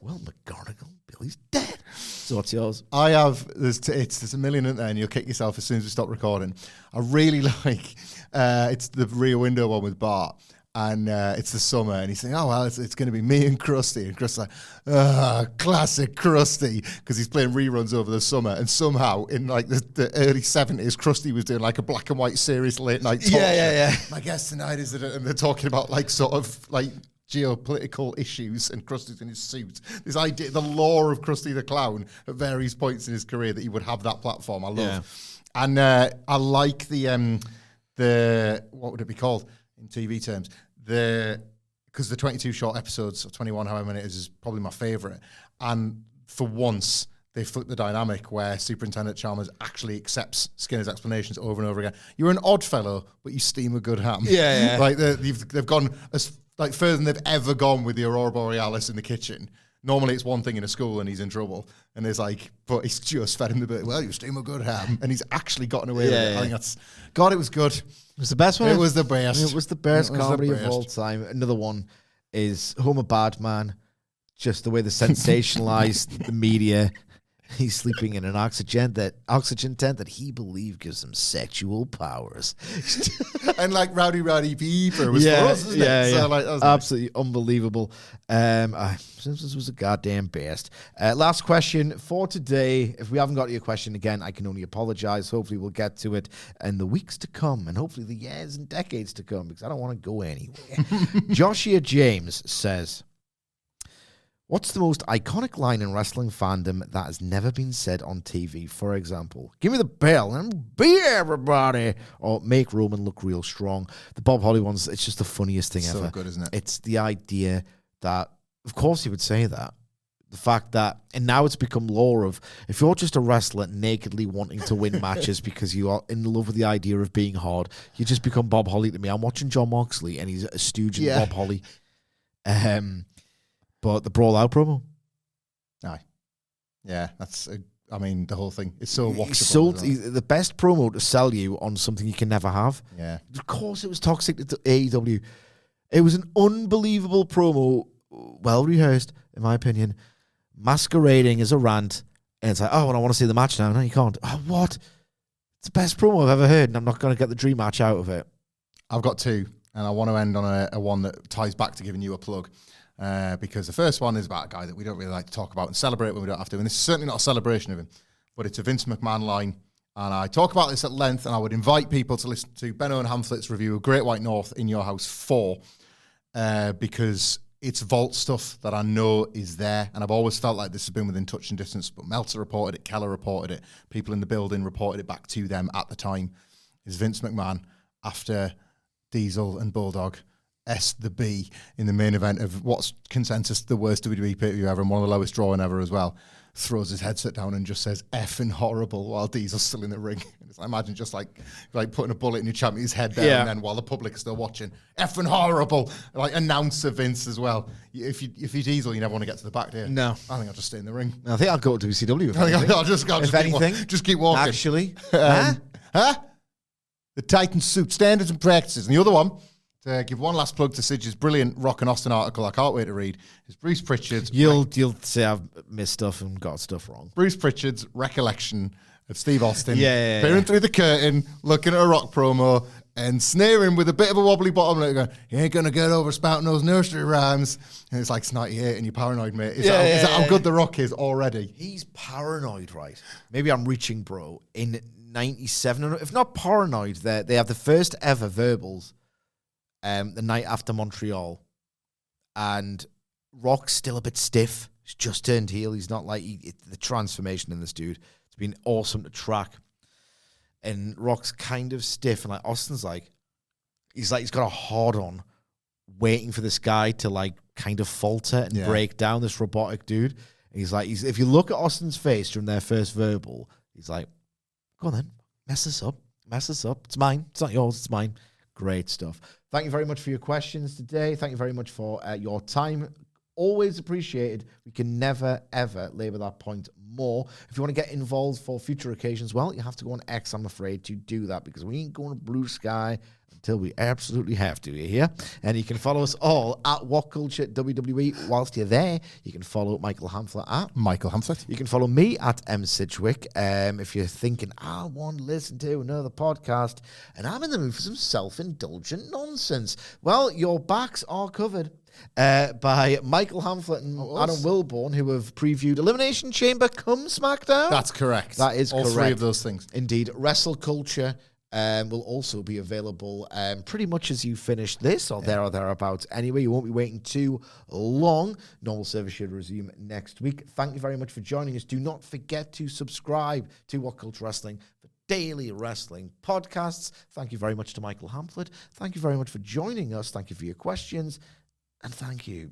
Well, McGonagall, Billy's dead. So what's yours? I have, there's a million in there, and you'll kick yourself as soon as we stop recording. I really like, it's the Rear Window one with Bart, and it's the summer, and he's saying, oh, well, it's going to be me and Krusty. And Krusty's like, classic Krusty, because he's playing reruns over the summer, and somehow, in like the early 70s, Krusty was doing like a black and white series late night talk show. Yeah. My guest tonight is, and they're talking about like sort of like geopolitical issues, and Krusty's in his suit. This idea, the lore of Krusty the Clown at various points in his career, that he would have that platform, I love. Yeah. And I like the what would it be called in TV terms? Because the 22 short episodes, of 21, however many it is probably my favourite. And for once, they flipped the dynamic where Superintendent Chalmers actually accepts Skinner's explanations over and over again. You're an odd fellow, but you steam a good ham. Yeah. Like they've gone as like further than they've ever gone with the Aurora Borealis in the kitchen. Normally it's one thing in a school and he's in trouble. And it's like, but he's just fed him the bit, well, you steam a good ham. And he's actually gotten away with it. I think that's, God, it was good. It was the best one. It was the best. It was the best comedy of all time. Another one is Homer Badman. Just the way they sensationalized the media. He's sleeping in an oxygen tent that he believed gives him sexual powers. And like Rowdy Beaver was for us, isn't it? So like, that was absolutely unbelievable. Simpsons was a goddamn best. Last question for today. If we haven't got to your question again, I can only apologize. Hopefully we'll get to it in the weeks to come, and hopefully the years and decades to come, because I don't want to go anywhere. Joshua James says, what's the most iconic line in wrestling fandom that has never been said on TV? For example, give me the bell and be everybody, or make Roman look real strong. The Bob Holly ones, it's just the funniest thing ever. So good, isn't it? It's the idea that, of course he would say that. The fact that, and now it's become law of, if you're just a wrestler nakedly wanting to win matches because you are in love with the idea of being hard, you just become Bob Holly to me. I'm watching John Moxley and he's a stooge in Bob Holly. But the Brawl Out promo. Aye. Yeah, that's, the whole thing. It's so watchable. The best promo to sell you on something you can never have. Yeah. Of course it was toxic to AEW. It was an unbelievable promo, well rehearsed, in my opinion, masquerading as a rant. And it's like, oh, well, I want to see the match now. No, you can't. Oh, what? It's the best promo I've ever heard, and I'm not going to get the dream match out of it. I've got two, and I want to end on a one that ties back to giving you a plug. Because the first one is about a guy that we don't really like to talk about and celebrate when we don't have to. And this is certainly not a celebration of him, but it's a Vince McMahon line. And I talk about this at length, and I would invite people to listen to Benno and Hamflett's review of Great White North in Your House 4, because it's vault stuff that I know is there. And I've always felt like this has been within touch and distance, but Meltzer reported it, Keller reported it, people in the building reported it back to them at the time, is Vince McMahon, after Diesel and Bulldog the B in the main event of what's consensus the worst WWE pay-per-view ever and one of the lowest drawing ever as well, throws his headset down and just says effing horrible while Diesel's still in the ring. I imagine just like putting a bullet in your champion's head there, and then while the public is still watching, effing horrible, like announcer Vince as well. If you're Diesel, you never want to get to the back, do you? No. I think I'll just stay in the ring. I think I'll go to WCW. I'll just keep walking. Actually. The Titan suit, standards and practices. And the other one, to give one last plug to Sidge's brilliant Rock and Austin article I can't wait to read, is Bruce Pritchard's... You'll say I've missed stuff and got stuff wrong. Bruce Pritchard's recollection of Steve Austin peering through the curtain, looking at a Rock promo and sneering with a bit of a wobbly bottom, like going, "You ain't going to get over spouting those nursery rhymes." And it's like, it's 98 and you're paranoid, mate. Is that how good The Rock is already? He's paranoid, right? Maybe I'm reaching, bro. In 97, if not paranoid, they have the first ever verbals the night after Montreal, and Rock's still a bit stiff. He's just turned heel. He's not like the transformation in this dude. It's been awesome to track. And Rock's kind of stiff, and like Austin's he's got a hard on, waiting for this guy to like kind of falter and break down, this robotic dude. And he's if you look at Austin's face during their first verbal, he's like, "Go on then, mess this up. It's mine. It's not yours. It's mine." Great stuff. Thank you very much for your questions today. Thank you very much for your time. Always appreciated. We can never, ever labor that point more. If you want to get involved for future occasions, well, you have to go on X, I'm afraid, to do that, because we ain't going to Blue Sky until we absolutely have to, you hear? And you can follow us all at WhatCulture WWE. Whilst you're there, you can follow Michael Hamflett at Michael Hamflett. You can follow me at Sidgwick. If you're thinking, I want to listen to another podcast and I'm in the mood for some self-indulgent nonsense, well, your backs are covered by Michael Hamflett and Adam Wilborn, who have previewed Elimination Chamber come SmackDown. That's correct. That is all correct. All three of those things. Indeed. WrestleCulture will also be available pretty much as you finish this, or there or thereabouts. Anyway, you won't be waiting too long. Normal service should resume next week. Thank you very much for joining us. Do not forget to subscribe to WhatCulture Wrestling for daily wrestling podcasts. Thank you very much to Michael Hamflett. Thank you very much for joining us. Thank you for your questions. And thank you